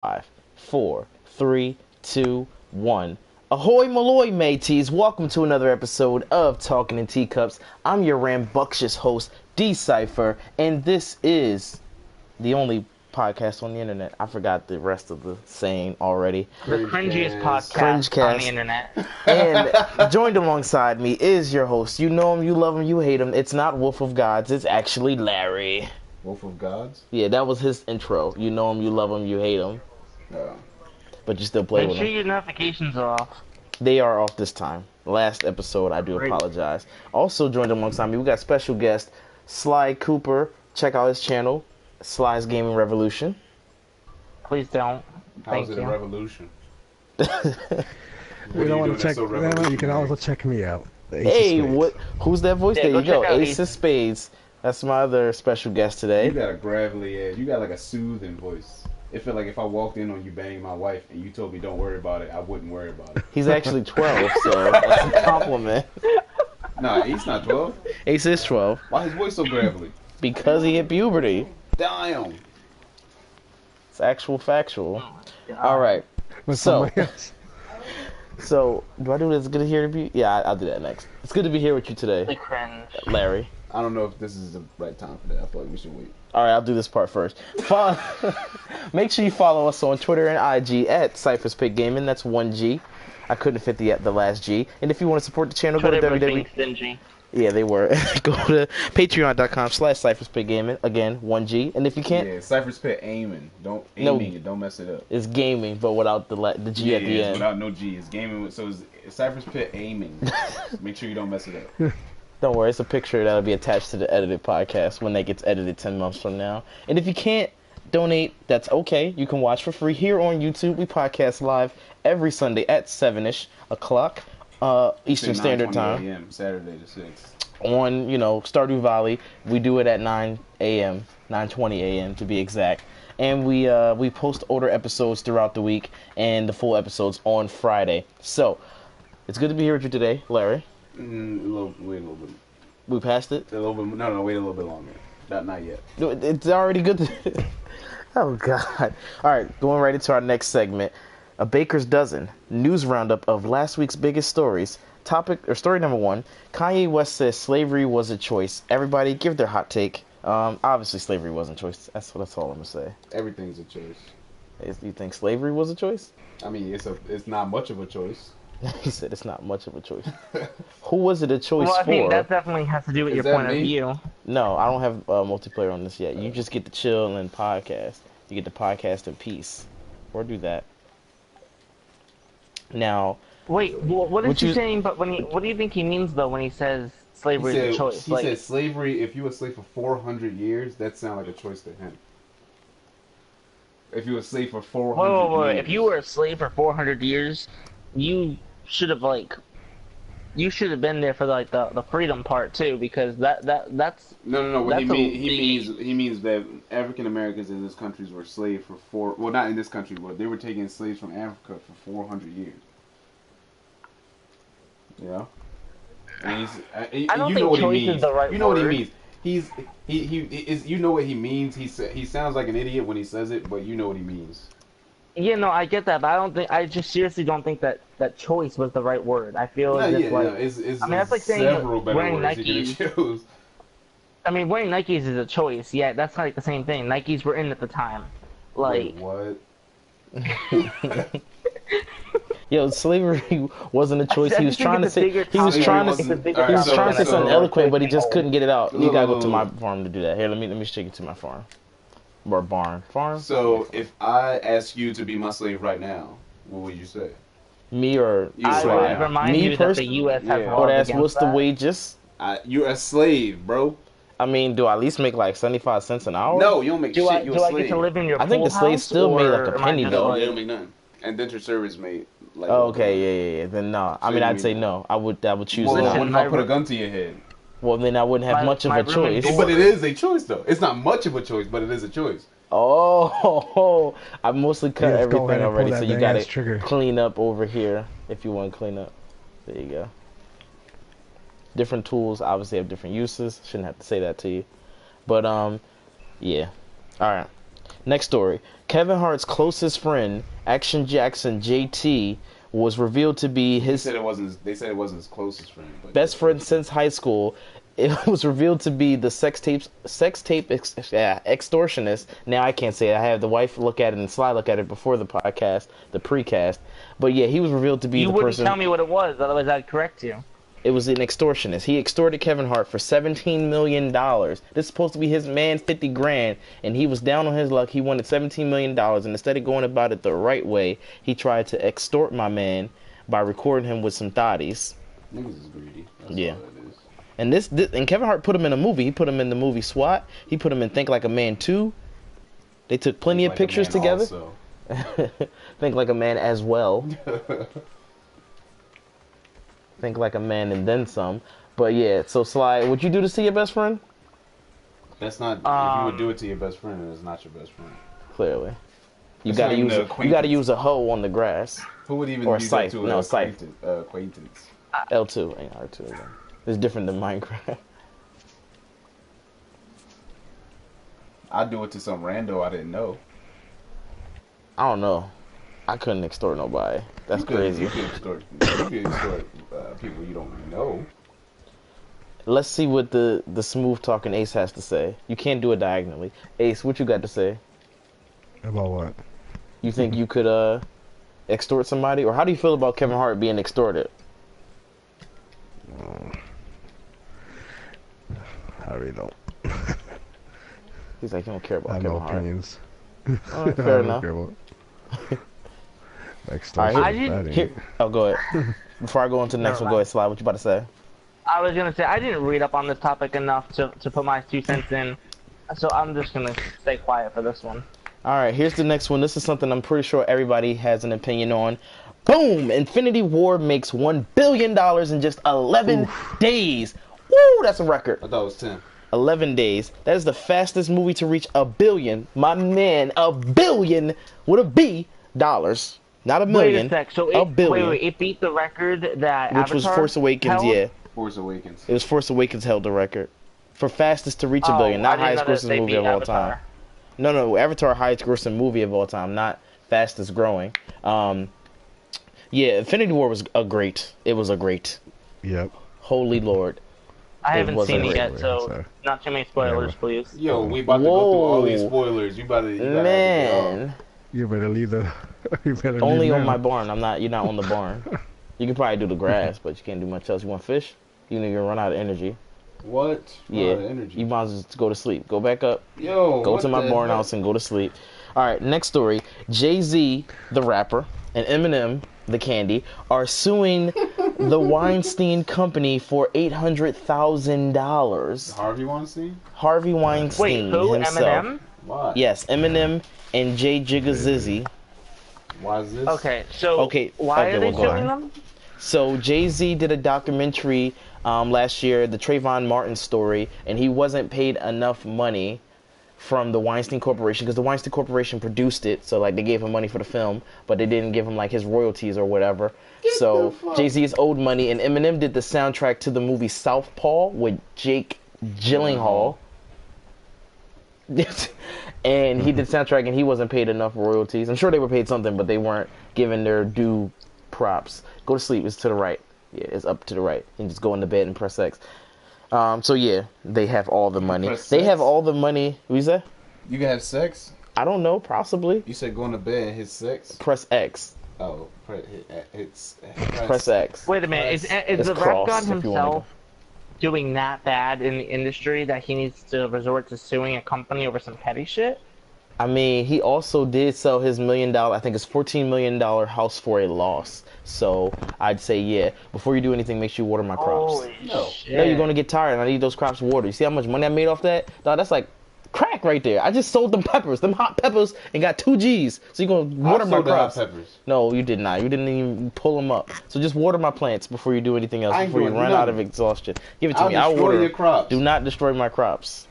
5, 4, 3, 2, 1. Ahoy Malloy mateys, welcome to another episode of Talking in Teacups. I'm your rambunctious host, Cypher, and this is the only podcast on the internet. I forgot the rest of the saying already. The cringiest podcast Cringecast. on the internet. And joined alongside me is your host. You know him, you love him, you hate him. It's not Wolf of Gods, it's actually Larry. Wolf of Gods? Yeah, that was his intro. You know him, you love him, you hate him. But you still play Make with sure him. your notifications are off. They are off this time. Last episode, I do apologize. Also joined alongside me, we got special guest Sly Cooper. Check out his channel, Sly's Gaming Revolution. Please don't. How's Thank it a you. revolution? You don't want to check. You can also check me out. Hey, what? Who's that voice? Yeah, there go you go, check out Ace of Spades. That's my other special guest today. You got a gravelly edge. You got like a soothing voice. It felt like if I walked in on you banging my wife and you told me don't worry about it, I wouldn't worry about it. He's actually 12, so that's a compliment. Nah, Ace not 12. Ace is 12 Why his voice so gravelly? because he hit puberty. Damn. It's actual factual. God. All right. With So, somebody else. so do I do this? Good to hear you. Yeah, I'll do that next. It's good to be here with you The today, cringe. Larry. I don't know if this is the right time for that. I feel like we should wait. All right, I'll do this part first. Follow, make sure you follow us on Twitter and IG at Cypher's Pick Gaming. That's 1G. I couldn't fit the last G. And if you want to support the channel, go to Twitter was www. being stingy. Yeah, they were. Go to patreon.com/Cypher's Pick Gaming. Again, 1G. And if you can't, Yeah, Cypher's Pit aiming. Don't No. aiming it. Don't mess it up. it's gaming, but without the G at the it's end. without no G. It's gaming. So it's Cypher's Pit aiming. Make sure you don't mess it up. Don't worry, it's a picture that'll be attached to the edited podcast when that gets edited 10 months from now. And if you can't donate, that's okay. You can watch for free here on YouTube. We podcast live every Sunday at 7-ish o'clock Eastern Standard Time. 9:20 a.m. Saturday to 6. On, Stardew Valley. We do it at 9 a.m., 9:20 a.m. to be exact. And we post older episodes throughout the week and the full episodes on Friday. So, it's good to be here with you today, Larry. Wait a little bit. We passed it? A little bit. No, wait a little bit longer. Not yet. No, it's already good. Oh, God. All right, going right into our next segment. A Baker's Dozen. News roundup of last week's biggest stories. Story number 1. Kanye West says slavery was a choice. Everybody give their hot take. Obviously, slavery wasn't a choice. That's all I'm going to say. Everything's a choice. You think slavery was a choice? I mean, it's not much of a choice. He said it's not much of a choice. Who was it a choice Well, I for? think that definitely has to do with Is your that point of me? view. No, I don't have multiplayer on this yet. You just get to chill and podcast. You get to podcast in peace. Or do that. Now, Wait, what Would is he you- saying? But what do you think he means though when he says slavery is a choice? He said slavery, if you were a slave for 400 years, that sounds like a choice to him. If you were a slave for 400 wait. years. If you were a slave for 400 years, you should have been there for the freedom part too, because that's No. What That's he means that African Americans in this country were slaves for not in this country, but they were taking slaves from Africa for 400 years. Yeah. And I don't you think know what he choice means. is the right You know what he word. means. He is. You know what he means. He sounds like an idiot when he says it, but you know what he means. Yeah, no, I get that, but I just seriously don't think that choice was the right word. I feel No, as if it's I mean, that's like saying that several better wearing words you could have chose. I mean, wearing Nikes is a choice. Yeah, that's like the same thing. Nikes were in at the time. Like, Wait, what? yo, slavery wasn't a choice. He was think trying to it's a say bigger he was topic. trying It's a to bigger he was topic. trying to say So- something eloquent, but he just couldn't get it out. You gotta go to my Look. farm to do that. Here, let me take you to my farm. Or barn. Farm? So if I ask you to be my slave right now, what would you say? Me or You I Right would now. remind Me you that the person- U.S. has Yeah. or laws ask against what's the that. wages? You're a slave, bro. I mean, do I at least make like 75 cents an hour? No, you don't make Do shit. I You're do a I slave. get to live in your I think pool the slaves house, still made, like, or a am I penny, just, though. No, like- they don't make nothing. And denture service made like. Oh, okay, yeah. Then no. I So mean, you I'd say mean- no. I would choose Well, not. what if my I put a room- gun to your head? Well, then I wouldn't have my- much of my a room and choice. door- But it is a choice, though. It's not much of a choice, but it is a choice. Oh, I mostly cut Yes, go everything ahead and pull already, that so you bang got ass to trigger. clean up over here if you want to clean up. There you go. Different tools obviously have different uses. Shouldn't have to say that to you. But, yeah. All right. Next story. Kevin Hart's closest friend, Action Jackson JT, was revealed to be his. They said it wasn't his closest friend. But best friend since high school. It was revealed to be the sex tape extortionist. Now I can't say it. I had the wife look at it and Sly look at it before the podcast, the precast. But yeah, he was revealed to be the person. You wouldn't tell me what it was, otherwise I'd correct you. It was an extortionist. He extorted Kevin Hart for $17 million. This is supposed to be his man, 50 grand, and he was down on his luck. He wanted $17 million, and instead of going about it the right way, he tried to extort my man by recording him with some thotties. Niggas is greedy. That's Yeah. all it is. And this and Kevin Hart put him in a movie. He put him in the movie SWAT. He put him in Think Like a Man 2. They took plenty of pictures together. Think Like a Man as well. Think Like a Man and then some. But yeah, so Sly, would you do to see your best friend? That's not. If you would do it to your best friend, then it's not your best friend. Clearly. You It's gotta not even use you gotta use a hoe on the grass. Who would even Or use Cypher. that to No, an Cypher. acquaintance? L2 ain't R2 again. It's different than Minecraft. I'd do it to some rando I didn't know. I don't know. I couldn't extort nobody. That's You could- crazy. You could extort people you don't know. Let's see what the smooth talking Ace has to say. You can't do it diagonally. Ace, what you got to say? About what? You think you could extort somebody, or how do you feel about Kevin Hart being extorted? I really don't. He's like, you don't care I about have Kevin no Hart. opinions. All right, I fair don't enough. care about All right, extortion. here, oh, go ahead. Before I go on to the next Never one, go mind. ahead, Sly. What you about to say? I was gonna say I didn't read up on this topic enough to put my 2 cents in, so I'm just gonna stay quiet for this one. All right, here's the next one. This is something I'm pretty sure everybody has an opinion on. Boom! Infinity War makes $1 billion in just 11 days. Woo! That's a record. I thought it was 10. 11 days. That is the fastest movie to reach $1 billion. My man, $1 billion with a B dollars. Not a million. Wait a sec. So $1 billion. wait, it beat the record that Which was Avatar Force Awakens, held? yeah. Force Awakens. It was Force Awakens held the record. For fastest to reach $1 billion. I Not didn't highest know that grossing they movie beat of all Avatar. time. No, Avatar highest grossing movie of all time, not fastest growing. Yeah, Infinity War was a great. It was a great. Yep. Holy Lord. I haven't seen wasn't it yet, great, so so- not too many spoilers, please. Yo, we about to go through all these Whoa. spoilers. You gotta Man. You better leave the. You better Only leave on now. my barn. You're not on the barn. You can probably do the grass, but you can't do much else. You want fish? You're gonna run out of energy. What? Yeah. Energy. You might as well just go to sleep. Go back up. Yo, Go what to my the barn heck? house and go to sleep. All right, next story. Jay-Z, the rapper, and Eminem, the candy, are suing the Weinstein Company for $800,000. Harvey Weinstein? Harvey Weinstein Wait, who? himself. Eminem? Why? Yes, Eminem and Jay Jigga Why is this? Okay, so Okay, why okay, are they well, go suing on. them? So Jay-Z did a documentary last year, the Trayvon Martin story, and he wasn't paid enough money from the Weinstein Corporation because the Weinstein Corporation produced it. So like they gave him money for the film, but they didn't give him like his royalties or whatever. So Jay-Z is owed money, and Eminem did the soundtrack to the movie Southpaw with Jake Gyllenhaal. And he did soundtrack, and he wasn't paid enough royalties. I'm sure they were paid something, but they weren't given their due props. Go to sleep. It's to the right. Yeah, it's up to the right. And just go into bed and press X. So yeah, they have all the money. Press They X? have all the money. What you say? You can have sex? I don't know. Possibly. You said going to bed and hit sex? Press X. Oh, it's Press X. Wait a minute, is It's the rap cross, god if you wanna himself doing that bad in the industry that he needs to resort to suing a company over some petty shit? I mean, he also did sell his $1 million, I think it's $14 million house for a loss. So I'd say, yeah, before you do anything, make sure you water my crops. Holy No. shit. No, you're going to get tired, and I need those crops watered. You see how much money I made off that? Dog, that's like crack right there. I just sold them peppers, them hot peppers, and got 2 G's. So you're going to water my crops. Peppers. No, you did not. You didn't even pull them up. So just water my plants before you do anything else, I ain't before you doing run out of nothing. exhaustion. Give it to I'll me. I'll destroy water. your crops. Do not destroy my crops.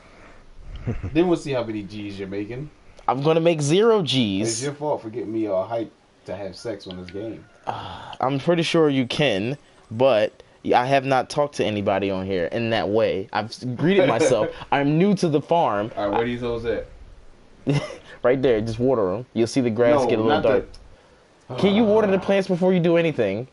Then we'll see how many G's you're making. I'm going to make 0 It's G's. your fault for getting me all hyped to have sex on this game. I'm pretty sure you can, but I have not talked to anybody on here in that way. I've greeted myself. I'm new to the farm. All right, where these hoes at? Right there, just water them. You'll see the grass No, get a little not dark. Can you water the plants before you do anything?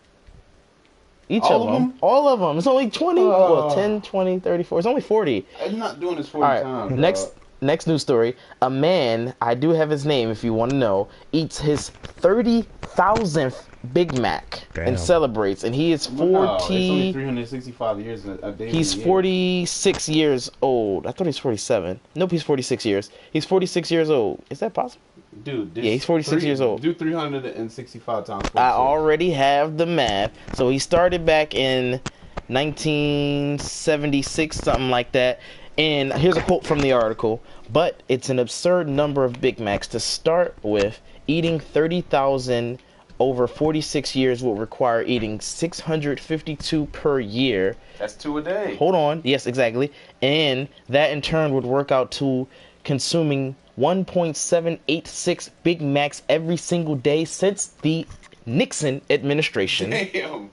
Each All of of them? them? All of them. It's only 20. Well, 10, 20, 34. It's only 40. I'm not doing this 40 All right, times. next news story. A man, I do have his name if you want to know, eats his 30,000th Big Mac and Damn. celebrates, and he is 40. No, it's only 365 years a day. He's 46 years old. I thought he's 47. Nope, he's 46 years. He's 46 years old. Is that possible? Dude, Yeah, he's 46 years old. Do 365 times 46. I already have the math. So he started back in 1976, something like that. And here's a quote from the article. But it's an absurd number of Big Macs to start with. Eating 30,000 over 46 years will require eating 652 per year. That's 2 a day. Hold on. Yes, exactly. And that in turn would work out to consuming 1.786 Big Macs every single day since the Nixon administration. Damn.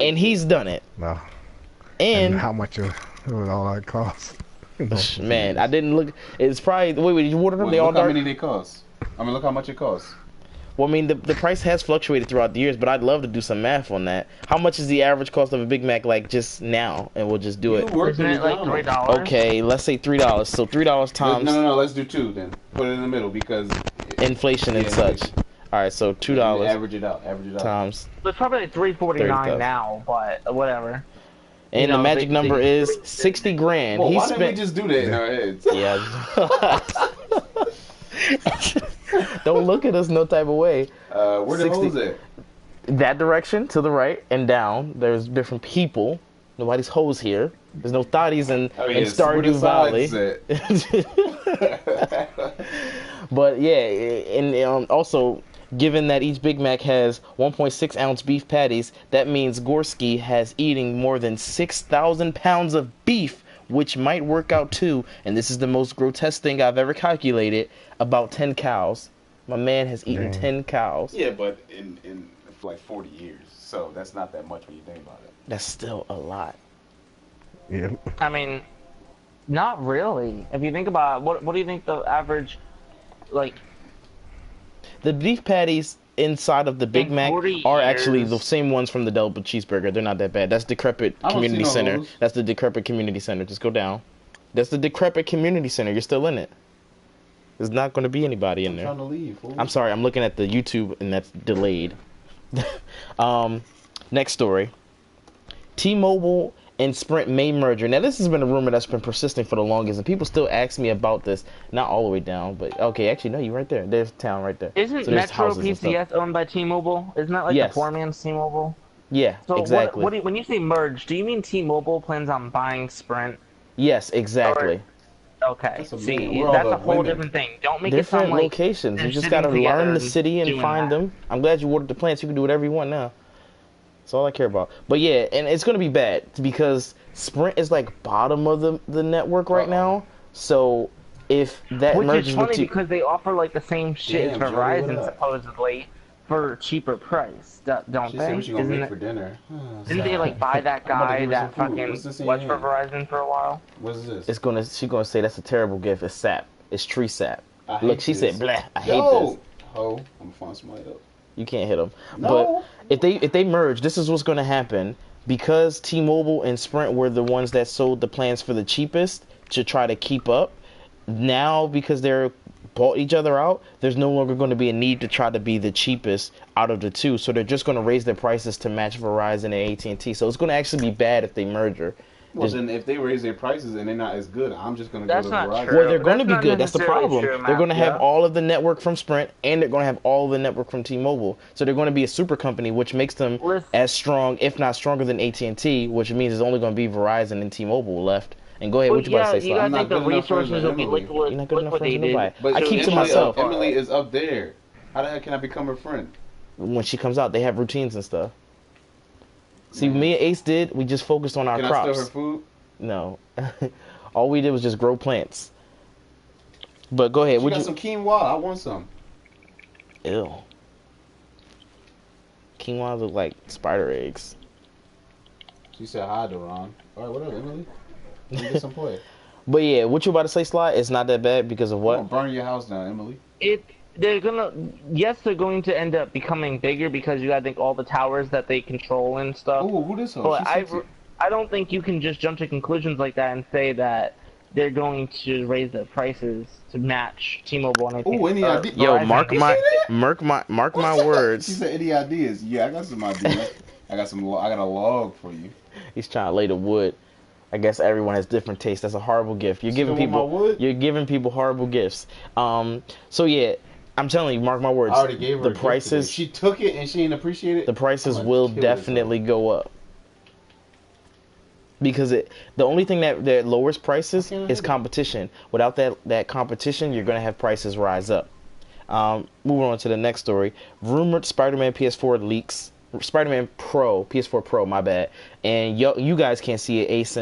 And he's done it. No. And how much would all that cost? man, I didn't look. It's probably wait. You ordered them? They all Look how dark. many they cost. I mean, look how much it costs. Well, I mean, the price has fluctuated throughout the years, but I'd love to do some math on that. How much is the average cost of a Big Mac like just now? And we'll just do it. Isn't it like $3? Okay, let's say $3. So $3 times No. Let's do 2 then. Put it in the middle because inflation and such. All right, so $2 Average it out. times. It's probably like 349 now, but whatever. And the magic number is 60 grand. Well, He why spent. didn't we just do that in our heads? Yeah. Don't look at us no type of way. Where the 60 hoes at? That direction to the right and down. There's different people. Nobody's hoes here. There's no thotties in Stardew Valley. But yeah, and also, given that each Big Mac has 1.6 ounce beef patties, that means Gorski has eating more than 6,000 pounds of beef, which might work out to, and this is the most grotesque thing I've ever calculated, about 10 cows. My man has eaten 10 cows. Yeah, but in like 40 years, so that's not that much when you think about it. That's still a lot. Yeah. I mean, not really. If you think about it, what do you think the average, like... The beef patties inside of the Big In Mac 40 are actually years. the same ones from the Double Cheeseburger. They're not that bad. That's Decrepit I don't Community see no Center. those. That's the Decrepit Community Center. Just go down. That's the Decrepit Community Center. You're still in it. There's not going to be anybody in I'm there. trying to leave. Fool. I'm sorry. I'm looking at the YouTube and that's delayed. Next story. T-Mobile and Sprint may merger. Now, this has been a rumor that's been persisting for the longest, and people still ask me about this. Not all the way down, but okay, actually, no, you're right there. There's town right there. Isn't So there's Metro houses and stuff. PCS owned by T-Mobile? Isn't that like Yes. the poor man's T-Mobile? Yeah, So exactly. when you say merge, do you mean T-Mobile plans on buying Sprint? Yes, exactly. Okay, That's a see, man world that's a of whole women. different thing. Don't make Different it sound like locations. You they're just sitting gotta together learn the and city and doing find that. them. I'm glad you ordered the plants. You can do whatever you want now. That's all I care about. But yeah, and it's gonna be bad because Sprint is like bottom of the network right now. So if that Which merges is with funny T- because they offer like the same shit Damn, as Jody, what Verizon up? supposedly for a cheaper price, don't She they? said what you gonna Isn't make it- for dinner. Didn't they like buy that I'm about to guy give her that some food. fucking What's this in was your for hand? Verizon for a while? What is this? she's gonna say that's a terrible gift. It's sap. It's tree sap. I hate Look, she this. said, "Blah, I hate Yo! this." Ho, I'm gonna find somebody else. You can't hit them. No. But if they merge, this is what's going to happen. Because T-Mobile and Sprint were the ones that sold the plans for the cheapest to try to keep up. Now, because they're bought each other out, there's no longer going to be a need to try to be the cheapest out of the two. So they're just going to raise their prices to match Verizon and AT&T. So it's going to actually be bad if they merger. Well, then if they raise their prices and they're not as good, I'm just gonna That's go to not Verizon. true. Well, they're going to That's be not good. That's the necessarily problem. true, They're going to have Matt. all of the network from Sprint, and they're going to have all of the network from T-Mobile. So they're going to be a super company, which makes them Listen. as strong, if not stronger, than AT&T, which means it's only going to be Verizon and T-Mobile left. And go ahead, Well, what you about to say, you Sly? gotta I'm not think the good enough friends resources with will be Emily. You're not good enough friends with liquidated. nobody. But I keep to Emily, myself. Emily is up there. How the heck can I become her friend? When she comes out, they have routines and stuff. See, Man. me and Ace did, we just focused on our Can I crops. steal her food? No. All we did was just grow plants. But go ahead. She Would got you? some quinoa. I want some. Ew. Quinoa look like spider eggs. She said hi to Ron. All right, what up, Emily? Let me get some play. But yeah, what you about to say, Sly? It's not that bad because of I'm what? gonna burn your house down, Emily. They're going to end up becoming bigger because you gotta think all the towers that they control and stuff. Ooh, who this hoe? But She's sexy. I don't think you can just jump to conclusions like that and say that they're going to raise their prices to match T-Mobile and anything. Ooh, any idea? Yo, Verizon. mark my She words. said any ideas? Yeah, I got some ideas. I got a log for you. He's trying to lay the wood. I guess everyone has different tastes. That's a horrible gift. You're giving people horrible gifts. So yeah, I'm telling you, mark my words. I already gave her the a gift prices. today. She took it and she didn't appreciate it. The prices I'm will gonna kill definitely go up. Because the only thing that lowers prices is competition. Without that competition, you're gonna have prices rise up. Moving on to the next story. Rumored Spider-Man PS4 leaks. Spider-Man Pro, PS4 Pro, my bad. And you guys can't see it. Ace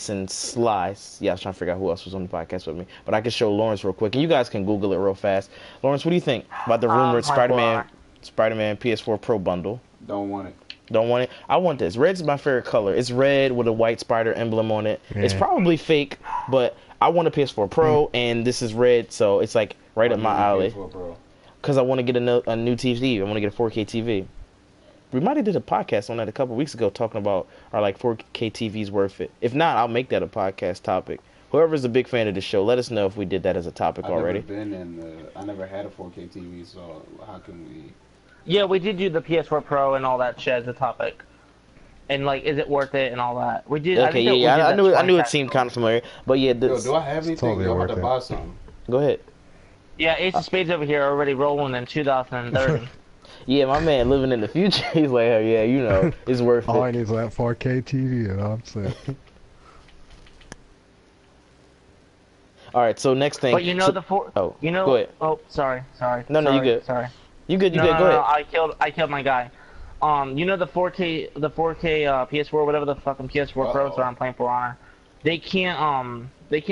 and Sly. Yeah, I was trying to figure out who else was on the podcast with me. But I can show Lawrence real quick. And you guys can Google it real fast. Lawrence, what do you think about the rumored Spider-Man PS4 Pro bundle? Don't want it. Don't want it. I want this. Red's my favorite color. It's red with a white spider emblem on it. Yeah. It's probably fake, but I want a PS4 Pro, and this is red, so it's like right up my alley. Because I want to get a new TV. I want to get a 4K TV. We might have did a podcast on that a couple weeks ago talking about are like 4K TVs worth it. If not, I'll make that a podcast topic. Whoever's a big fan of the show, let us know if we did that as a topic already. I never had a 4K TV, so how can we... Yeah, we did do the PS4 Pro and all that shit as a topic. And like, is it worth it and all that? We did. Okay, I knew it seemed kind of familiar, but yeah. Yo, do I have anything? Totally I'm about to buy something. Go ahead. Yeah, Ace of Spades over here already rolling in 2030. Yeah, my man living in the future. He's like, oh, yeah, you know, it's worth All it. I need is that 4K TV, and I'm set. All right, so next thing. But you know Oh, you know. Go ahead. Oh, sorry. No, you good. Sorry. You good? No, Go ahead. I killed my guy. You know the 4K PS4, whatever the fucking PS4 Pros that I'm playing for Honor. They can't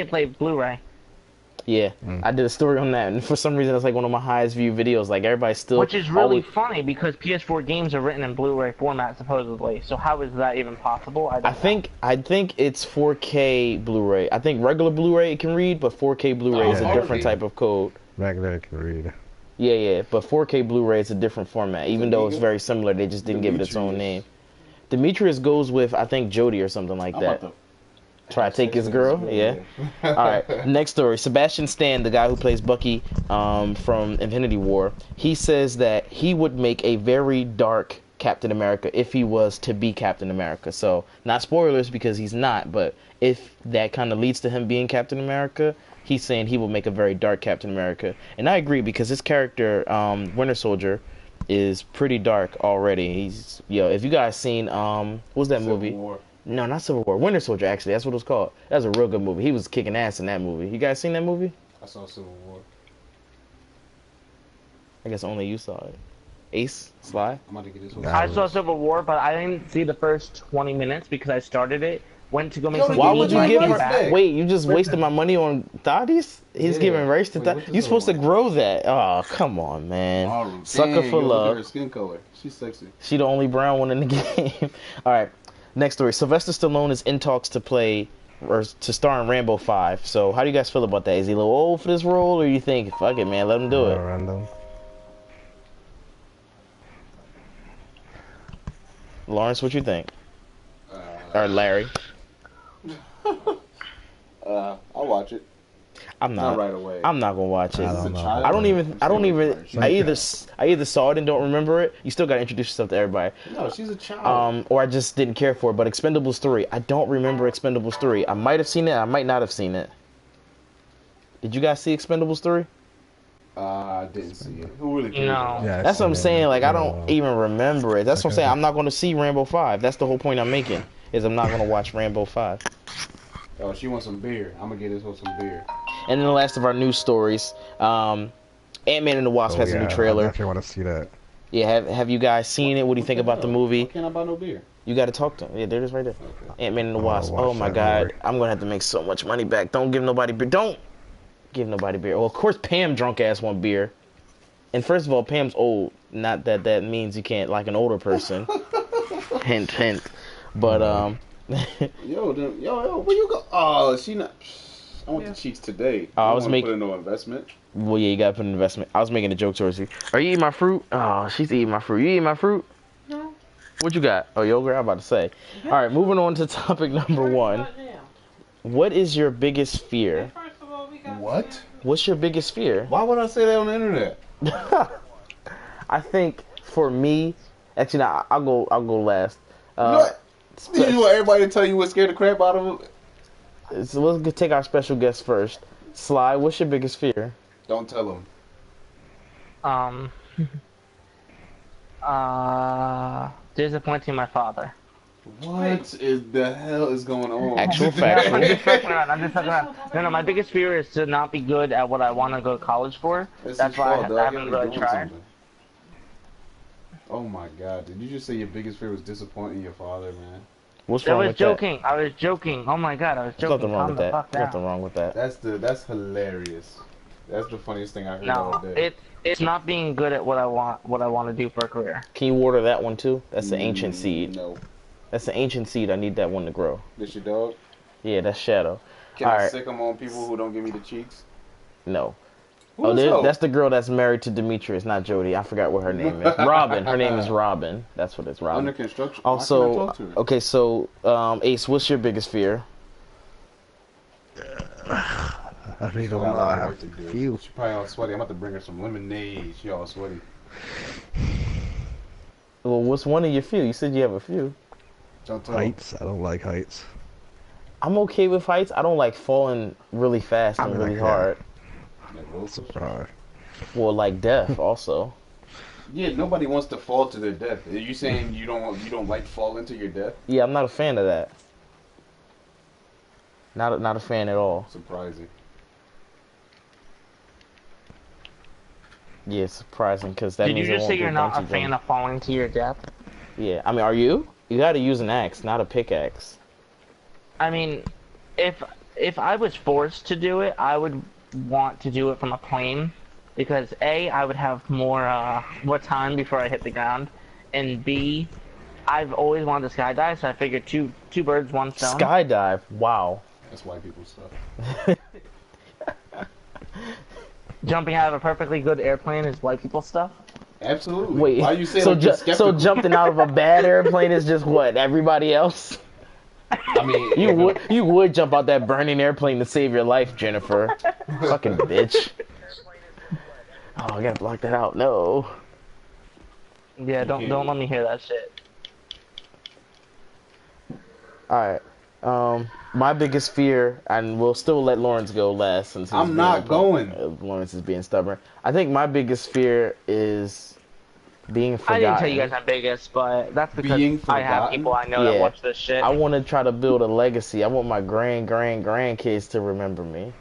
play Blu-ray. Yeah, I did a story on that, and for some reason it's like one of my highest viewed videos. Like everybody's still. Which is really funny because PS4 games are written in Blu-ray format supposedly. So how is that even possible? I think it's 4K Blu-ray. I think regular Blu-ray it can read, but 4K Blu-ray is a different type of code. Regular can read. Yeah, but 4K Blu-ray is a different format. Even though it's very similar, they just didn't give it its own name. Demetrius goes with I think Jody or something like that. Try to take his girl, yeah. All right, next story. Sebastian Stan, the guy who plays Bucky from Infinity War, he says that he would make a very dark Captain America if he was to be Captain America. So, not spoilers because he's not, but if that kind of leads to him being Captain America, he's saying he will make a very dark Captain America. And I agree because his character, Winter Soldier, is pretty dark already. If you guys seen, what was that movie? War. No, not Civil War. Winter Soldier, actually. That's what it was called. That was a real good movie. He was kicking ass in that movie. You guys seen that movie? I saw Civil War. I guess only you saw it. Ace? Sly? I'm about to get this one. I saw Civil War, but I didn't see the first 20 minutes because I started it. Went to go make some. Why would you give her? Wait, you just wasted my money on Thaddeus? He's giving rice to Thaddeus. You're supposed to grow that. Oh, come on, man. Sucker for love. Her skin color. She's sexy. She the only brown one in the game. All right. Next story. Sylvester Stallone is in talks to play or to star in Rambo 5. So how do you guys feel about that? Is he a little old for this role, or you think, fuck it, man, let him do it? Random. Lawrence, what you think? Or Larry? I'll watch it. I'm not right away. I'm not gonna watch it. I don't even. I either saw it and don't remember it. You still gotta introduce yourself to everybody. No, she's a child. Or I just didn't care for it. But Expendables 3, I don't remember Expendables 3. I might have seen it. I might not have seen it. Did you guys see Expendables 3? I didn't see it. Who really cares? No. Yeah, That's what I'm saying. Like I don't even remember it. That's what I'm saying. I'm not gonna see Rambo 5. That's the whole point I'm making. Is I'm not gonna watch Rambo 5. Oh, she wants some beer. I'm gonna get this one some beer. And then the last of our news stories, Ant-Man and the Wasp has a new trailer. I actually want to see that. Yeah, have you guys seen it? What do you think about the movie? Why can't I buy no beer? You got to talk to him. Yeah, there it is right there. Okay. Ant-Man and the Wasp. Oh my God, I'm gonna have to make so much money back. Don't give nobody beer. Don't give nobody beer. Well, of course Pam drunk ass want beer. And first of all, Pam's old. Not that means you can't like an older person. Hint, hint. But Yo, where you go? Oh, she not. I want the cheeks today. I I was want to making. put in no investment. Well, yeah, you gotta put an investment. I was making a joke towards you. Are you eating my fruit? Oh, she's eating my fruit. You eating my fruit? No. What you got? Oh, yogurt. I'm about to say. All right, moving on to topic number one. What is your biggest fear? What? What's your biggest fear? Why would I say that on the internet? I think for me, actually, no, I'll go last. What? You want everybody to tell you what scared the crap out of them? So let's take our special guest first. Sly, what's your biggest fear? Don't tell them. Disappointing my father. What is the hell is going on? Actual I'm factual. just fucking around. I'm just fucking around. No, my biggest fear is to not be good at what I want to go to college for. It's That's his why fault, dog. I He haven't already really doing tried. something. Oh my god, did you just say your biggest fear was disappointing your father, man? What's I wrong was with joking. I was joking. Oh my god, I was that? There's joking. nothing wrong Calm with the that. fuck There's down. nothing wrong with that. That's hilarious. That's the funniest thing I heard all No, day. it's not being good at what I want to do for a career. Can you water that one too? That's the ancient seed. No. That's the ancient seed. I need that one to grow. This your dog? Yeah, that's Shadow. Can All I right. sick him on people who don't give me the cheeks? No. Who Oh, is Hope? that's the girl that's married to Demetrius, not Jody. I forgot what her name is. Robin. Her name is Robin. That's what it's, Robin. Under construction. Why can't I Also, talk to her? okay, so Ace, what's your biggest fear? I really don't Got a know. lot I of work have to do. a few. She probably all sweaty. I'm about to bring her some lemonade. She all sweaty. Well, what's one of your few? You said you have a few. Don't tell her. Heights. I don't like heights. I'm okay with heights. I don't like falling really fast and I mean, really I can. hard. Like, roller coaster. Surprise. Well, like death also. Yeah, nobody wants to fall to their death. Are you saying you don't like falling to your death? Yeah, I'm not a fan of that. Not a fan at all. Surprising. Yeah, it's surprising because that Did you means I just won't say do you're not a bungee fan jumping. of falling to your death? Yeah, I mean, are you? You got to use an axe, not a pickaxe. I mean, if I was forced to do it, I would want to do it from a plane, because A, I would have more time before I hit the ground, and B, I've always wanted to skydive, so I figured two birds, one stone. Skydive. Wow. That's white people stuff. Jumping out of a perfectly good airplane is white people stuff. Absolutely. Wait. Why you say so like you're so skeptical? jumping out of a bad airplane is just what everybody else? I mean, You would jump out that burning airplane to save your life, Jennifer. Fucking bitch. Oh, I gotta block that out. No. Yeah, don't let me hear that shit. All right. My biggest fear, and we'll still let Lawrence go last since he's I'm not going. Lawrence is being stubborn. I think my biggest fear is being forgotten. I didn't tell you guys my biggest, but that's because Being I have forgotten? people I know Yeah. that watch this shit. I want to try to build a legacy. I want my grandkids to remember me.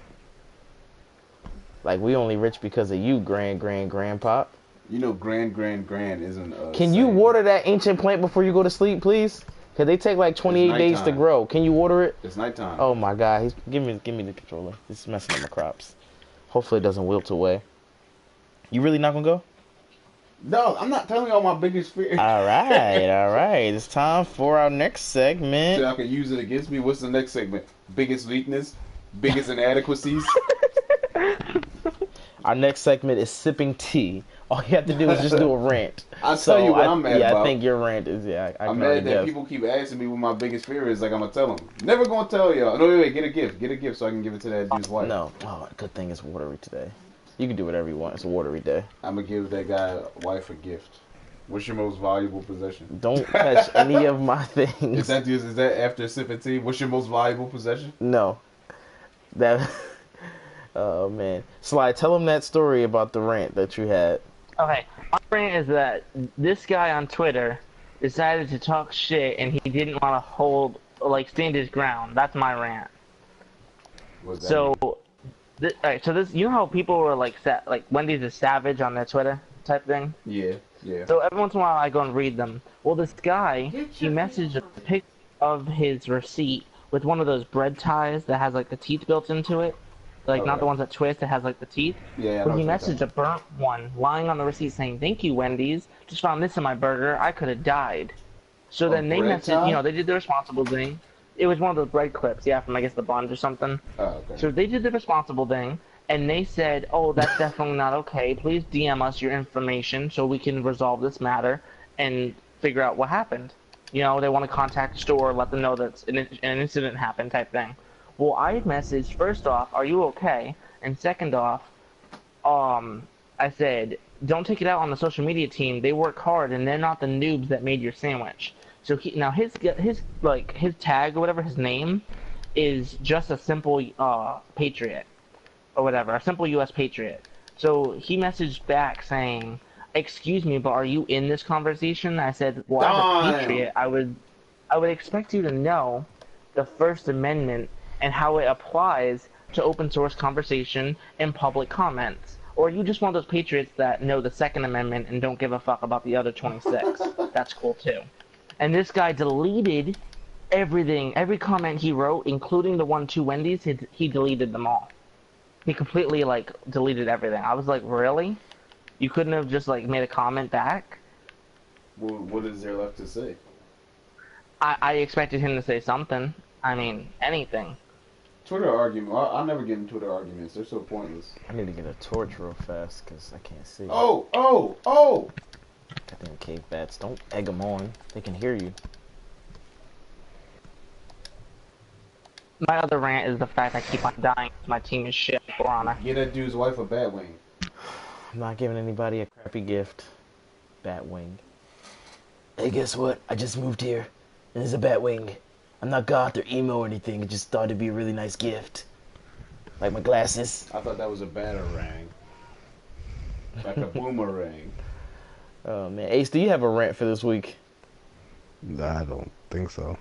Like, we only rich because of you, grandpop. You know, grand isn't. Can you water that ancient plant before you go to sleep, please? Cause they take like 28 days to nighttime. grow. Can you water it? It's nighttime. Oh my God! Give me the controller. This is messing up my crops. Hopefully it doesn't wilt away. You really not gonna go? No, I'm not telling y'all my biggest fear. All right. It's time for our next So segment. y'all can use it against me. What's the next segment? Biggest weakness, biggest inadequacies. Our next segment is sipping tea. All you have to do is just do a rant. I'll tell you what I'm mad I about. think your rant is I I'm can already mad that guess. people keep asking me what my biggest fear is. Like I'm gonna tell them. Never gonna tell y'all. No, wait, get a gift so I can give it to that dude's wife. No. Oh, good thing it's watery today. You can do whatever you want. It's a watery day. I'm gonna give that guy wife a gift. What's your most valuable possession? Don't touch any of my things. Is that after sipping tea? What's your most valuable possession? No. That. Oh man, Sly, tell him that story about the rant that you had. Okay, my rant is that this guy on Twitter decided to talk shit and he didn't want to stand his ground. That's my rant. What's that So, mean? alright, so this, you know how people were like Wendy's is savage on their Twitter type thing? Yeah. So every once in a while I go and read them. Well, this guy, he messaged a pic of his receipt with one of those bread ties that has like the teeth built into it. Like, not the ones that twist, it has like the teeth. Yeah. But he messaged a burnt one lying on the receipt saying, "Thank you, Wendy's. Just found this in my burger. I could have died." So then they bread messaged, tie? they did the responsible thing. It was one of those bread clips, yeah, from I guess the Bond or something. Oh, okay. So they did the responsible thing, and they said, "Oh, that's definitely not okay. Please DM us your information so we can resolve this matter and figure out what happened." You know, they want to contact the store, let them know that an incident happened, type thing. Well, I messaged first off, "Are you okay?" And second off, I said, "Don't take it out on the social media team. They work hard, and they're not the noobs that made your sandwich." So now his tag or whatever, his name is just a simple patriot or whatever, a simple U.S. patriot. So he messaged back saying, "Excuse me, but are you in this conversation?" I said, "Well, as a patriot, I would expect you to know the First Amendment and how it applies to open source conversation and public comments. Or are you just one of those patriots that know the Second Amendment and don't give a fuck about the other 26? That's cool too." And this guy deleted everything, every comment he wrote, including the one to Wendy's. He deleted them all. He completely like deleted everything. I was like, really? You couldn't have just like made a comment back? Well, what is there left to say? I expected him to say something. I mean, anything. Twitter argument. I'll never get in Twitter arguments. They're so pointless. I need to get a torch real fast because I can't see. Oh! Goddamn cave bats. Don't egg them on. They can hear you. My other rant is the fact I keep on dying. My team is shit, Piranha. Get that dude's wife a bat wing. I'm not giving anybody a crappy gift. Batwing. Hey, guess what? I just moved here. And there's a Batwing. I'm not goth or emo or anything. I just thought it'd be a really nice gift. Like my glasses. I thought that was a batarang. Like a boomerang. Oh, man. Ace, do you have a rant for this week? I don't think so.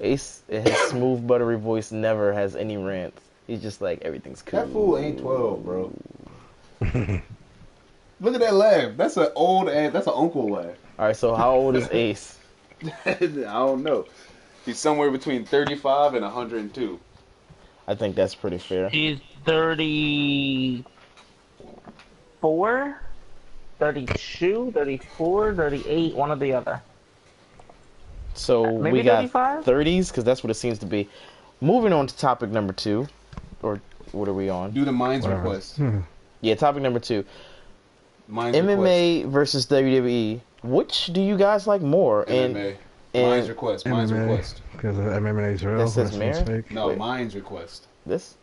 Ace, his smooth, buttery voice never has any rants. He's just like, everything's cool. That fool ain't 12, bro. Look at that laugh. That's an old ass. That's an uncle laugh. Alright, so how old is Ace? I don't know. He's somewhere between 35 and 102. I think that's pretty fair. He's 34, 32, 34, 38, one or the other. So Maybe we got 35? 30s, because that's what it seems to be. Moving on to topic number 2. Or what are we on? Do the Minds Whatever. request. Yeah, topic number 2. Minds MMA versus WWE. Which do you guys like more? request. MMA. Minds request. Minds MMA, request. because MMA is real. That says wrestling's Mare? fake. No, Wait. Minds request. This?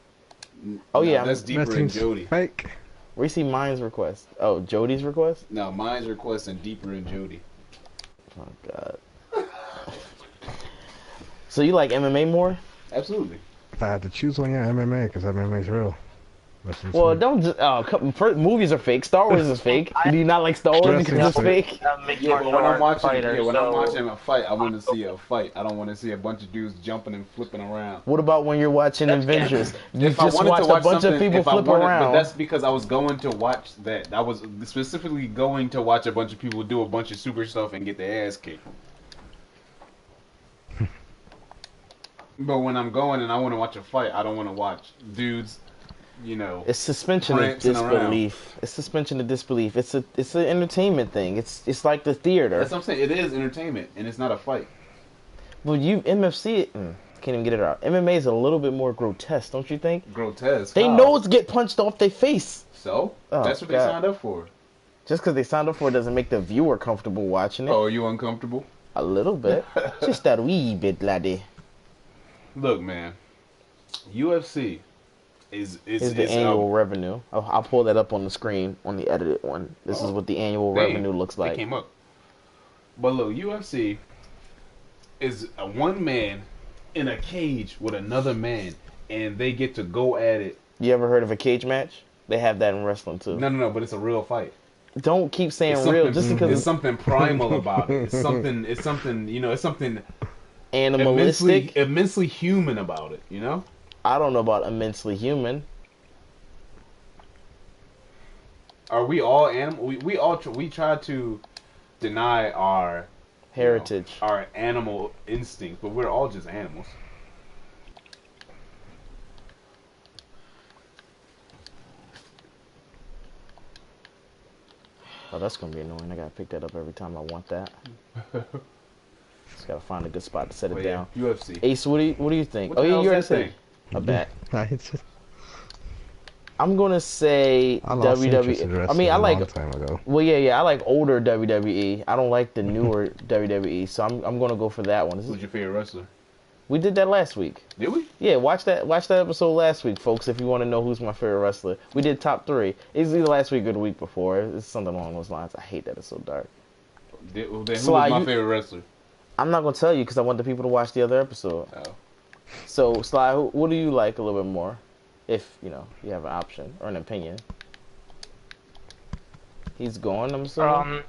Oh, No, yeah. that's deeper in Wrestling's Jody. fake. Where you see Mine's request? Oh, Jody's request? No, Minds request and deeper in Jody. Oh, God. So you like MMA more? Absolutely. If I had to choose one, yeah, MMA, because MMA is real. Wrestling's Well, fake. don't just... movies are fake. Star Wars is fake. Do you not like Star Wars because it's fake? Yeah, but when I'm watching, fighter, I'm watching a fight, I want to see a fight. I don't want to see a bunch of dudes jumping and flipping around. What about when you're watching Avengers? You If I just wanted watched to watch a bunch of something- people if I flip wanted- around. But that's because I was going to watch that. I was specifically going to watch a bunch of people do a bunch of super stuff and get their ass kicked. But when I'm going and I want to watch a fight, I don't want to watch dudes, you know. It's suspension of prancing disbelief. It's suspension of disbelief. It's an entertainment thing. It's like the theater. That's what I'm saying. It is entertainment, and it's not a fight. Well, MFC can't even get it out. MMA is a little bit more grotesque, don't you think? Grotesque. They How? know it's get punched off their face. So? Oh, That's what they God. signed up for. Just because they signed up for it doesn't make the viewer comfortable watching it. Oh, are you uncomfortable? A little bit, just that wee bit, laddie. Look, man. UFC is the annual revenue. I'll pull that up on the screen on the edited one. This is what the annual revenue looks like. They came up. But look, UFC is a one man in a cage with another man, and they get to go at it. You ever heard of a cage match? They have that in wrestling too. No, but it's a real fight. Don't keep saying It's real just because it's something primal about it. It's something, you know, it's something animalistic. immensely human about it, you know? I don't know about immensely human. Are we all animal? We try to deny our Heritage. our animal instinct, but we're all just animals. Oh, that's gonna be annoying. I gotta pick that up every time I want that. Just gotta find a good spot to set it But down. yeah, UFC. Ace, what do you think? What the Oh, yeah, hell's you already that said thing? a bat. It's just, I'm gonna say I lost interest in WWE. I wrestling mean, I a like. long time ago. Well, yeah, I like older WWE. I don't like the newer WWE, so I'm gonna go for that one. Who's your favorite wrestler? We did that last week. Did we? Yeah, watch that episode last week, folks. If you want to know who's my favorite wrestler, we did top 3. It's either last week or the week before. It's something along those lines. I hate that it's so dark. Then who was Sly, my favorite wrestler? I'm not gonna tell you because I want the people to watch the other episode. Oh. So, Sly, what do you like a little bit more? If you have an option or an opinion. He's gone. I'm assuming.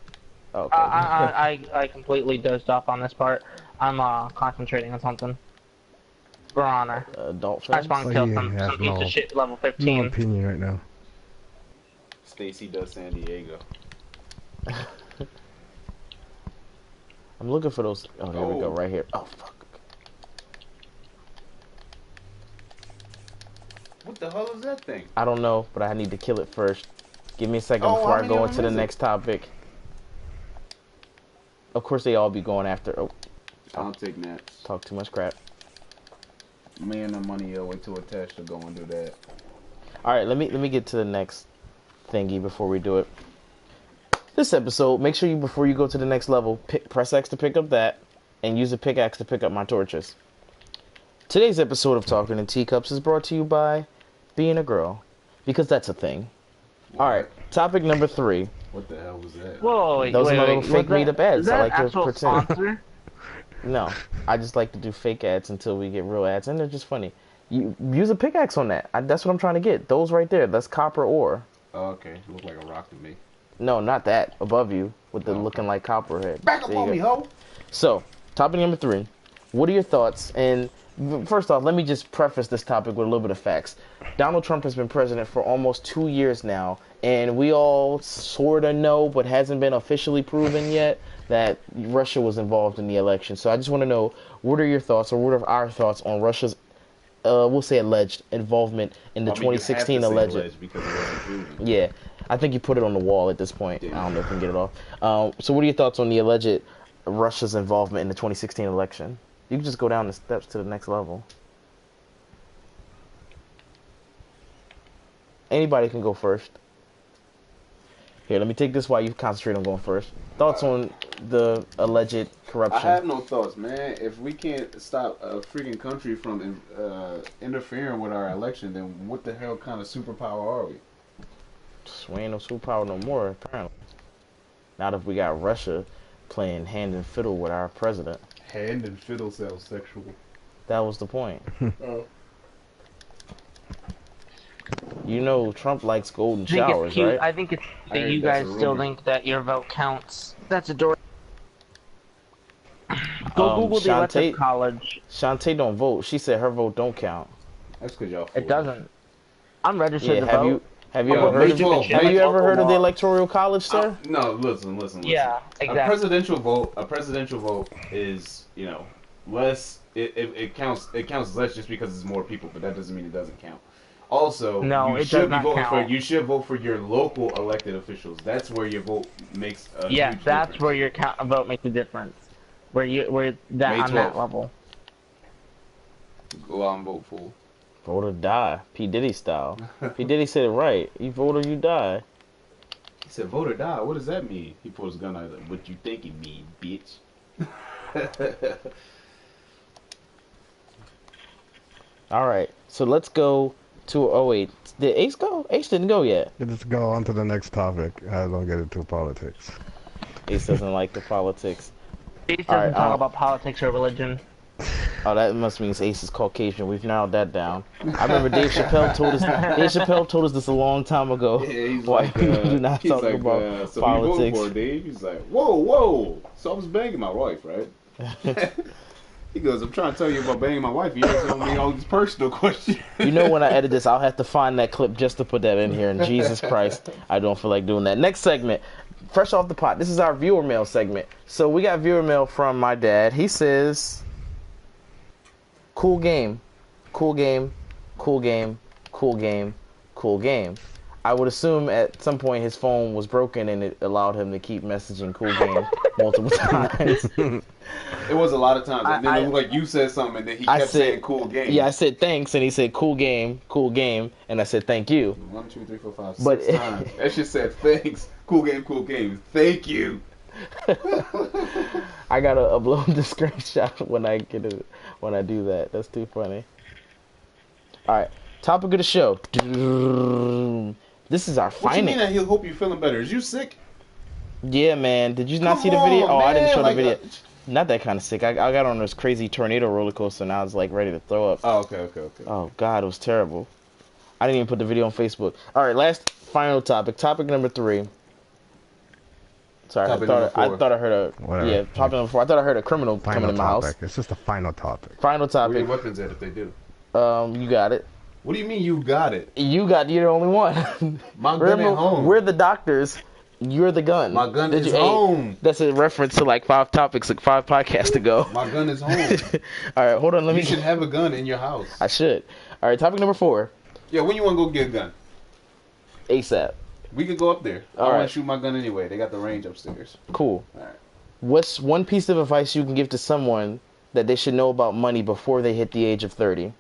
Okay. I completely dozed off on this part. I'm concentrating on something. For honor. Adult I film. spawned So killed you some have piece no- of shit level No 15. opinion right now. Stacy does San Diego. I'm looking for those. Oh, there we go. Oh. Right here. Oh, fuck. What the hell is that thing? I don't know, but I need to kill it first. Give me a second Oh, before how I many go of into them the is it? next topic. Of course, they all be going after. Oh, I'll take naps. talk too much crap. Me and the money, wait till attached to go and do that. All right, let me get to the next thingy before we do it. This episode, make sure before you go to the next level, press X to pick up that, and use the pickaxe to pick up my torches. Today's episode of Talking in Teacups is brought to you by being a girl, because that's a thing. All right, topic number 3. What the hell was that? Whoa, wait, Those are wait, my wait. little fake Was meetup ads. Is I that like to an actual pretend. sponsor? No, I just like to do fake ads until we get real ads, and they're just funny. You use a pickaxe on that. That's what I'm trying to get. Those right there. That's copper ore. Oh, okay. Look like a rock to me. No, not that. Above you with the Oh. looking like copper head. Back up There you on go. me, ho! So, topic number 3. What are your thoughts? And first off, let me just preface this topic with a little bit of facts. Donald Trump has been president for almost 2 years now, and we all sort of know, but hasn't been officially proven yet, that Russia was involved in the election. So I just want to know, what are your thoughts, or what are our thoughts on Russia's, we'll say alleged, involvement in the 2016 election? Because it wasn't proven. Yeah, I think you put it on the wall at this point. I don't know if we can get it off. So what are your thoughts on the alleged Russia's involvement in the 2016 election? You can just go down the steps to the next level. Anybody can go first. Here, let me take this while you concentrate on going first. Thoughts on the alleged corruption? I have no thoughts, man. If we can't stop a freaking country from interfering with our election, then what the hell kind of superpower are we? We ain't no superpower no more, apparently. Not if we got Russia playing hand and fiddle with our president. Hand and fiddle sounds sexual. That was the point. Oh. You know Trump likes golden I think showers, it's cute. right? I think it's I that heard you that's guys a still rumor. think that your vote counts. That's adorable. Go Google the electoral Shantae- college. Shantae don't vote. She said her vote don't count. That's because y'all. It doesn't. I'm registered Yeah, to have vote. you Yo, ever heard of major vote. have you ever heard of the Law. electoral college, sir? No, listen. Yeah, exactly. A presidential vote is, less. It counts. It counts less just because it's more people, but that doesn't mean it doesn't count. Also, No, you it should does be not voting count. you should vote for your local elected officials. That's where your vote makes a Yeah, huge that's difference. where your vote makes a difference. Where that May on that 12th. level. Go out and vote, fool. Vote or die, P Diddy style. P Diddy said it right. You vote or you die. He said, "Vote or die." What does that mean? He pulls his gun out. He's like, "What you think it mean, bitch?" All right, so let's go to. Oh wait, did Ace go? Ace didn't go yet. Let's go on to the next topic. I don't get into politics. Ace doesn't like the politics. Ace doesn't All right, talk about politics or religion. Oh, that must mean Ace is Caucasian. We've narrowed that down. I remember Dave Chappelle told us. Dave Chappelle told us this a long time ago. Yeah, he's Why like, people do not he's talk like, about so what you voting politics. for, Dave? He's like, whoa. So I was banging my wife, right? He goes, I'm trying to tell you about banging my wife. You answer me all these personal questions. You know, when I edit this, I'll have to find that clip just to put that in here. And Jesus Christ, I don't feel like doing that. Next segment, fresh off the pot. This is our viewer mail segment. So we got viewer mail from my dad. He says, "Cool game, cool game, cool game, cool game, cool game. I would assume at some point his phone was broken and it allowed him to keep messaging Cool Game multiple times. It was a lot of times, and then it looked like you said something, and then he kept saying "cool game." Yeah, I said thanks, and he said cool game, and I said thank you. 1, 2, 3, 4, 5, 6 But times. That shit said thanks, cool game, thank you. I gotta upload the screenshot when I do that. That's too funny. All right, topic of the show. This is our What final. you mean that he'll hope you're feeling better? Is you sick? Yeah, man. Did you not Come see the video? on, Oh, I didn't man, show like, the video. Not that kind of sick. I got on this crazy tornado roller coaster and I was like ready to throw up. Oh, okay. Oh God, it was terrible. I didn't even put the video on Facebook. All right, last final topic. Topic number 3. Sorry, Topic I number 4. thought I heard a Whatever. topic number 4. I thought I heard a criminal coming Final in my topic. house. It's just the final topic. Final Where your topic. weapons at if they do? You got it. What do you mean you got it? You're the only one. My gun Remember, at home. we're the doctors. You're the gun. My gun is home. That's a reference to like 5 topics, like 5 podcasts ago. My gun is home. All right, hold on. You should have a gun in your house. I should. All right, topic number 4. Yeah, when you want to go get a gun? ASAP. We could go up there. I All want right. to shoot my gun anyway. They got the range upstairs. Cool. All right. What's one piece of advice you can give to someone that they should know about money before they hit the age of 30?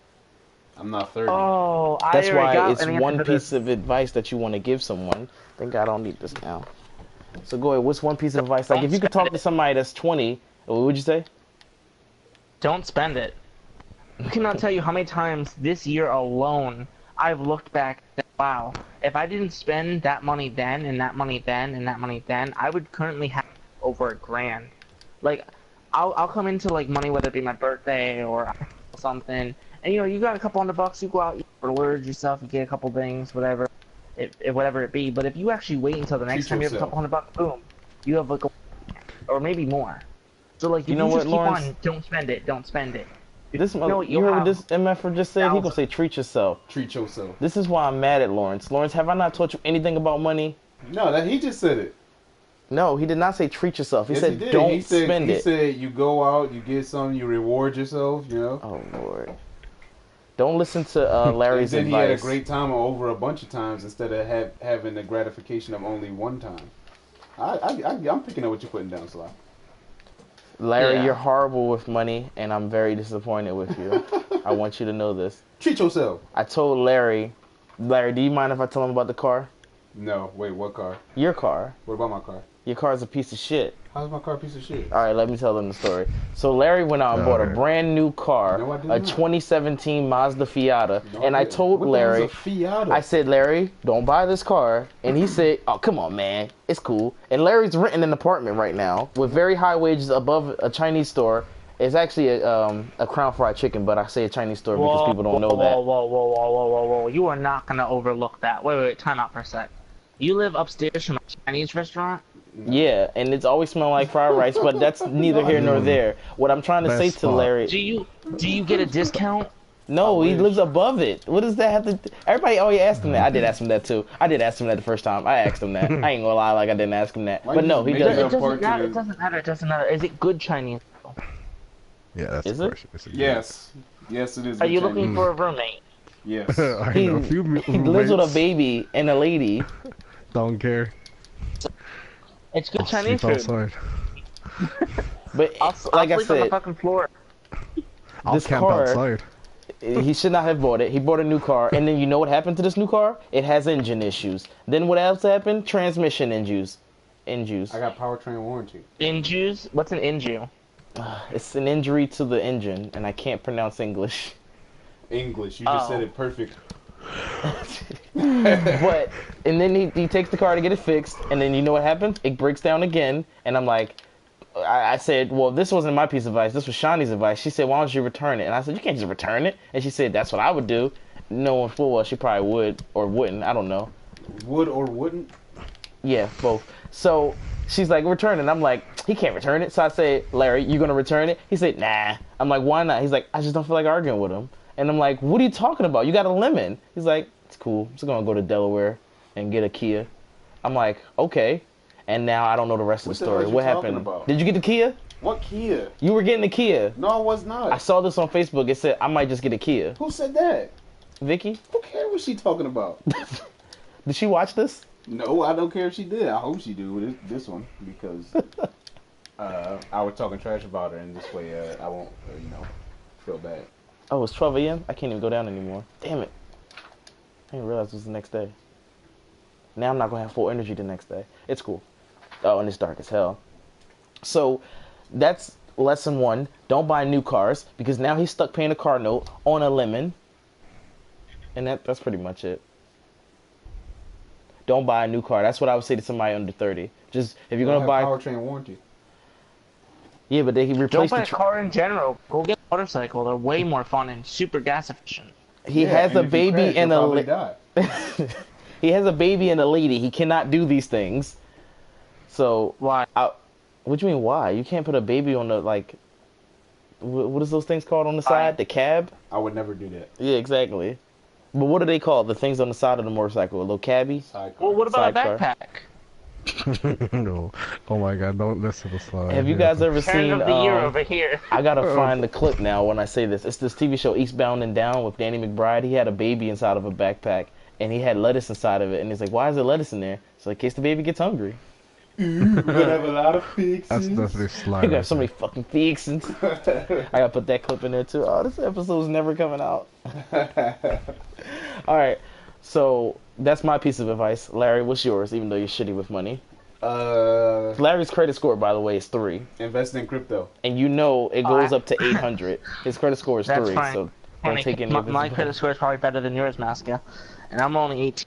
I'm not 30. Oh, That's I already why got it's an answer one for piece this. of advice that you want to give someone. Thank God I don't need this now. So go ahead. What's one piece of advice? Like if you could talk to somebody that's 20, what would you say? Don't spend it. I cannot tell you how many times this year alone I've looked back and said, wow, if I didn't spend that money then, and that money then, and that money then, I would currently have over $1,000. Like, I'll come into like money, whether it be my birthday or something, and you got a couple $100, you go out, you splurge yourself, you get a couple things, whatever it be. But if you actually wait until the next time you have a couple $100, boom, you have like or maybe more. So like, You know what, just keep Lawrence? on, don't spend it. This You know what, you you'll heard what have this MFer just said? He gonna say treat yourself. Treat yourself. This is why I'm mad at Lawrence. Lawrence, have I not taught you anything about money? No, he just said it. No, he did not say treat yourself. He Yes, said he did. don't spend he it. He said you go out, you get something, you reward yourself, Oh Lord. Don't listen to Larry's and then advice. he had a great time over a bunch of times instead of having the gratification of only one time. I'm picking up what you're putting down, Sly. Larry, Yeah. you're horrible with money, and I'm very disappointed with you. I want you to know this. Treat yourself. I told Larry, do you mind if I tell him about the car? No, wait, what car? Your car. What about my car? Your car's a piece of shit. How's my car a piece of shit? All right, let me tell them the story. So Larry went out and bought a Alright. brand new car, No, I did a not. 2017 Mazda Fiata, No, and I didn't. told What the Larry, hell's a Fiata? I said, Larry, don't buy this car. And he said, oh, come on, man. It's cool. And Larry's renting an apartment right now with very high wages above a Chinese store. It's actually a Crown Fried Chicken, but I say a Chinese store because people don't know that. Whoa. You are not going to overlook that. Wait, time out for a sec. You live upstairs from a Chinese restaurant? Yeah, and it's always smelled like fried rice, but that's neither here nor there. What I'm trying to Best say to spot. Larry... Do you get a discount? No, he wish. lives above it. What does that have to... Everybody always asked him that. I did ask him that, too. I did ask him that the first time. I asked him that. I ain't gonna lie like I didn't ask him that. Why But you no, he just make doesn't. up It doesn't matter. Is it good Chinese? Yeah, that's Is the it? question. It's a Yes. Yes, it is. Are you good looking Chinese. for a roommate? Yes. I He, know a few he lives with a roommates. baby and a lady. Don't care. It's good I'll Chinese sleep food. outside. But I'll like I sleep on the said, fucking floor. I'll This camp car- outside. he should not have bought it. He bought a new car, and then you know what happened to this new car? It has engine issues. Then what else happened? Transmission issues. I got powertrain warranty. Injus? What's an inju? It's an injury to the engine, and I can't pronounce English. English. You just Oh. said it perfect. But and then he takes the car to get it fixed, and then you know what happens? It breaks down again, and I'm like, I said, well, this wasn't my piece of advice. This was Shawnee's advice. She said, why don't you return it? And I said, you can't just return it. And she said, that's what I would do. Knowing full well she probably would or wouldn't. I don't know. Would or wouldn't? Yeah, both. So she's like, return it. And I'm like, he can't return it. So I say, Larry, you gonna return it? He said, nah. I'm like, why not? He's like, I just don't feel like arguing with him. And I'm like, what are you talking about? You got a lemon. He's like, it's cool. I'm just gonna go to Delaware and get a Kia. I'm like, okay. And now I don't know the rest of What the the hell story. is you What talking happened? about? Did you get the Kia? What Kia? You were getting the Kia. No, I was not. I saw this on Facebook. It said I might just get a Kia. Who said that? Vicky? Who cares what she talking about? Did she watch this? No, I don't care if she did. I hope she do this one because I was talking trash about her, and this way I won't, feel bad. Oh, it's 12 a.m. I can't even go down anymore. Damn it! I didn't realize it was the next day. Now I'm not gonna have full energy the next day. It's cool. Oh, and it's dark as hell. So that's lesson 1. Don't buy new cars because now he's stuck paying a car note on a lemon. And that's pretty much it. Don't buy a new car. That's what I would say to somebody under 30. Just if you're gonna buy powertrain warranty. Yeah, but they can replace Don't buy a car in general. Go get a motorcycle. They're way more fun and super gas efficient. He has a baby and a he has a baby and a lady. He cannot do these things. So Why? What do you mean why? You can't put a baby on the what is those things called on the side? The cab? I would never do that. Yeah, exactly. But what are they called? The things on the side of the motorcycle? A little cabbie? Sidecar. Well, what about Sidecar. a backpack? No. Oh my god, don't listen to slide. Have you guys ever Turn seen of the year over here. I gotta find the clip now when I say this. It's this TV show Eastbound and Down with Danny McBride. He had a baby inside of a backpack and he had lettuce inside of it and he's like, why is there lettuce in there? So in case the baby gets hungry. We're gonna have a lot of fixes. That's definitely slide. You got so many fucking fixins. I gotta put that clip in there too. Oh, this episode's never coming out. Alright, so that's my piece of advice. Larry, what's yours, even though you're shitty with money? Larry's credit score, by the way, is 3. Invest in crypto. And you know it goes up to 800. His credit score is 3, That's fine. so don't take any of his My advice. credit score is probably better than yours, Masca. And I'm only 18.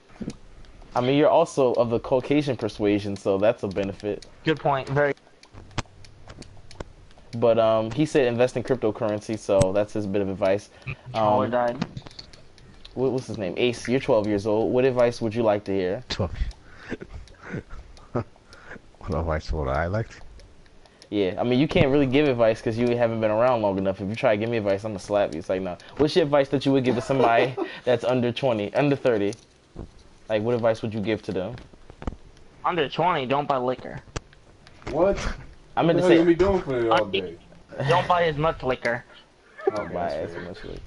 I mean, you're also of the Caucasian persuasion, so that's a benefit. Good point. Very. But he said invest in cryptocurrency, so that's his bit of advice. Caller died. What's his name? Ace, you're 12 years old. What advice would you like to hear? 12. What advice would I like? Yeah, I mean, you can't really give advice because you haven't been around long enough. If you try to give me advice, I'm going to slap you. It's like, no. What's your advice that you would give to somebody that's under 20, under 30? Like, what advice would you give to them? Under 20, don't buy liquor. What? I meant to What say, you be doing for it all day? Don't buy as much liquor. Okay, buy that's as fair. much liquor.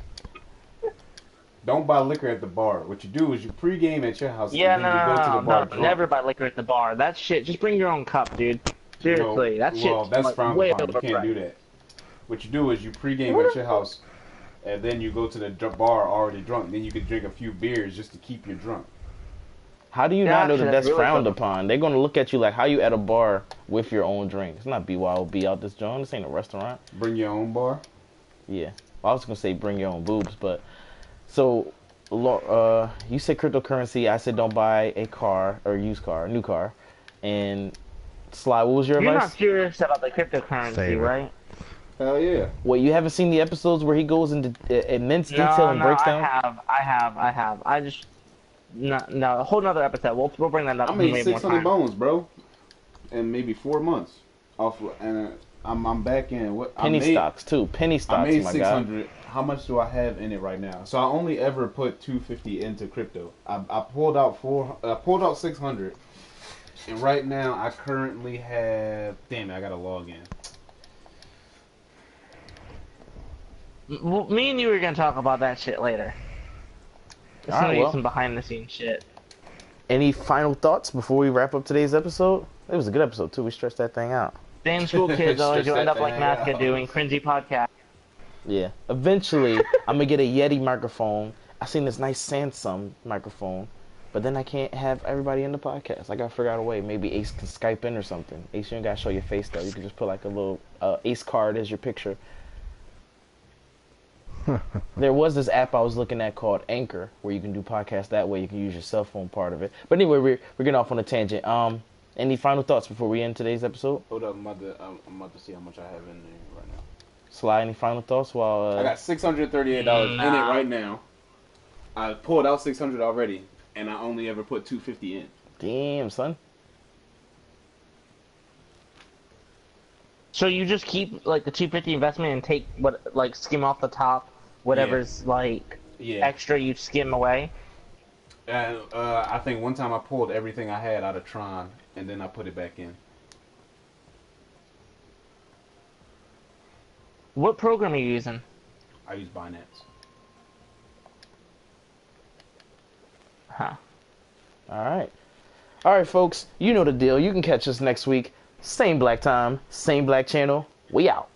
Don't buy liquor at the bar. What you do is you pregame at your house Yeah, and then you go to the bar no, drunk. never buy liquor at the bar. That shit, just bring your own cup, dude. Seriously, that shit. Well, that's frowned way upon. You can't do that. What you do is you pregame at your house, and then you go to the bar already drunk. Then you can drink a few beers just to keep you drunk. How do you not know that that's really frowned good. upon? They're going to look at you like, how you at a bar with your own drink? It's not BYOB out this joint. This ain't a restaurant. Bring your own bar. Yeah. Well, I was going to say bring your own boobs, but... So, you said cryptocurrency. I said don't buy a car or used car, new car. And Sly, what was your You're advice? not serious about the cryptocurrency, Save it. right? Hell yeah. Wait, you haven't seen the episodes where he goes into immense detail and breaks down? I have. I just no, a whole nother episode. We'll bring that up. I made way more 600 time. bones, bro, in maybe 4 months. And I'm back in what Penny stocks too. Penny stocks, I made my 600. How much do I have in it right now? So I only ever put 250 into crypto. I pulled out 600, and right now I currently have. Damn it! I gotta log in. Me and you were gonna talk about that shit later. It's Alright, gonna be well. some behind the scenes shit. Any final thoughts before we wrap up today's episode? It was a good episode too. We stretched that thing out. Same school kids always Stretch end that up like thing Masca out. doing cringy podcasts. Yeah. Eventually, I'm gonna get a Yeti microphone. I seen this nice Samsung microphone, but then I can't have everybody in the podcast. I gotta figure out a way. Maybe Ace can Skype in or something. Ace, you ain't gotta show your face though. You can just put like a little Ace card as your picture. There was this app I was looking at called Anchor, where you can do podcasts that way. You can use your cell phone part of it. But anyway, we're getting off on a tangent. Any final thoughts before we end today's episode? Hold up, I'm about to see how much I have in there right now. Sly, any final thoughts? While I got $638 in it right now. I pulled out 600 already, and I only ever put 250 in. damn son. So you just keep like the 250 investment and take what like skim off the top, whatever's like Yeah. extra you skim away. And I think one time I pulled everything I had out of Tron, and then I put it back in. What program are you using? I use Binance. Huh. All right, folks. You know the deal. You can catch us next week. Same black time, same black channel. We out.